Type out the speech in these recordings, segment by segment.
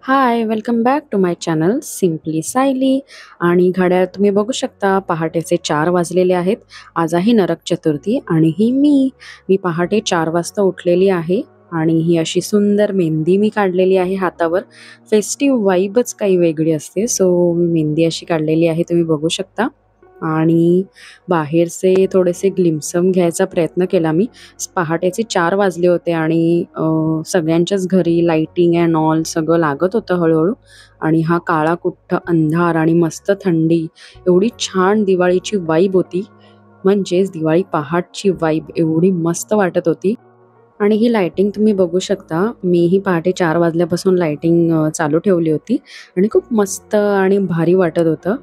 High, welcome back to my channel simply Sayali. आणि घड्याळ तुम्ही बघू शकता, पहाटेचे 4 वाजलेले आहेत. आज आहे नरक चतुर्थी आणि मी पहाटे 4 वाजता उठलेली आहे आणि ही अशी सुंदर मेहंदी मी काढलेली आहे हातावर. फेस्टिव्ह वाइबच काही वेगळी असते. सो मी मेहंदी अशी काढलेली आहे, तुम्ही बघू शकता. आणि बाहेरचे थोडेसे ग्लिम्सम घ्यायचा प्रयत्न केला मी. पहाटेचे 4 वाजले होते आणि सगळ्यांच्याच घरी लाइटिंग अँड ऑल सगळं लागत होतं हळूहळू. आणि हा काळाकुट्ट अंधार आणि मस्त थंडी, एवढी छान दिवाळीची वाइब होती. म्हणजेच दिवाळी पहाटची वाइब एवढी मस्त वाटत होती. आणि ही लाइटिंग तुम्ही बघू शकता. मीही पहाटे 4 वाजल्यापासून लाइटिंग चालू ठेवली होती आणि खूप मस्त आणि भारी वाटत होतं.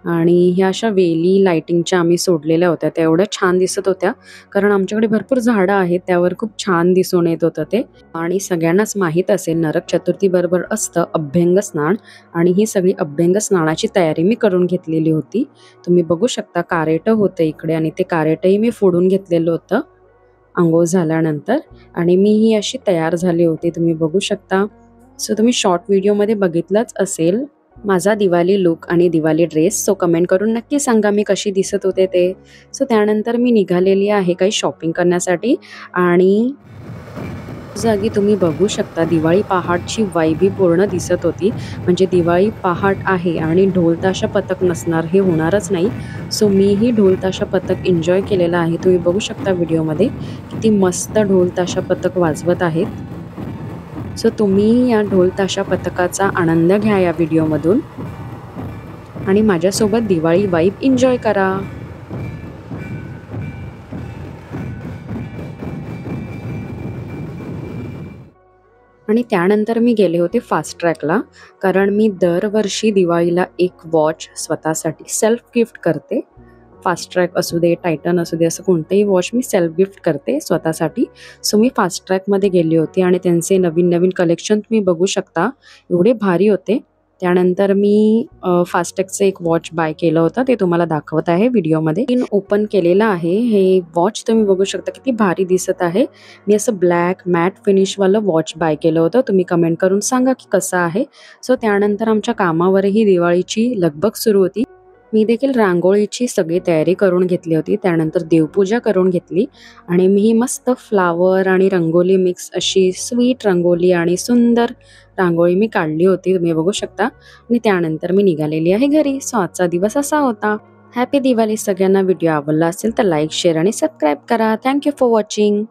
आणि ह्या अशा वेली लाइटिंगच्या आम्ही सोडलेल्या होत्या, त्या एवढ्या छान दिसत होत्या. कारण आमच्याकडे भरपूर झाडं आहेत, त्यावर खूप छान दिसून येत होतं ते. आणि सगळ्यांनाच माहीत असेल, नरक चतुर्थीबरोबर असतं अभ्यंग स्नान. आणि ही सगळी अभ्यंग स्नानाची तयारी मी करून घेतलेली होती. तुम्ही बघू शकता, कारेटं होतं इकडे आणि ते कारेटही मी फोडून घेतलेलं होतं अंघोळ झाल्यानंतर. आणि मी ही अशी तयार झाली होती, तुम्ही बघू शकता. सो तुम्ही शॉर्ट व्हिडिओमध्ये बघितलंच असेल माझा दिवाळी लुक आणि दिवाळी ड्रेस. सो कमेंट करून नक्की सांगा मी कशी दिसत होते ते. सो त्यानंतर मी निघालेली आहे काही शॉपिंग करण्यासाठी. आणि जागी तुम्ही बघू शकता, दिवाळी पहाटची वाइब पूर्ण दिसत होती. म्हणजे दिवाळी पहाट आहे आणि ढोल-ताशा पथक नसणार हे होणारच नाही. सो मीही ढोल-ताशा पथक एन्जॉय केलेला आहे. तुम्ही बघू शकता व्हिडिओमध्ये किती मस्त ढोल-ताशा पथक वाजवत आहेत. सो तुम्ही या ढोल-ताशा पथकाचा आनंद घ्या या व्हिडिओमधून आणि माझ्यासोबत दिवाळी वाइब एन्जॉय करा. आणि त्यानंतर मी गेले होते फास्ट ट्रॅकला. कारण मी दरवर्षी दिवाळीला एक वॉच स्वतःसाठी सेल्फ गिफ्ट करते. फास्ट ट्रॅक असू दे, टायटन असू दे, असं कोणतेही वॉच मी सेल्फ गिफ्ट करते स्वतःसाठी. सो मी फास्ट ट्रॅकमध्ये गेली होती आणि त्यांचे नवीन नवीन कलेक्शन तुम्ही बघू शकता, एवढे भारी होते. त्यानंतर मी फास्टॅगचं एक वॉच बाय केलं होतं, ते तुम्हाला दाखवत आहे व्हिडिओमध्ये. पिन ओपन केलेलं आहे. हे वॉच तुम्ही बघू शकता किती भारी दिसत आहे. मी असं ब्लॅक मॅट फिनिशवालं वॉच बाय केलं होतं. तुम्ही कमेंट करून सांगा की कसं आहे. सो त्यानंतर आमच्या कामावरही दिवाळीची लगबग सुरू होती. मी देखील रांगोळीची सगळी तयारी करून घेतली होती. त्यानंतर देवपूजा करून घेतली आणि मी मस्त फ्लावर आणि रंगोली मिक्स अशी स्वीट रंगोली आणि सुंदर रांगोळी मी काढली होती, तुम्ही बघू शकता. आणि त्यानंतर मी निघालेली आहे घरी. सो आजचा दिवस असा होता. हॅपी दिवाळी सगळ्यांना. व्हिडिओ आवडला असेल तर लाईक, शेअर आणि सबस्क्राईब करा. Thank you for watching.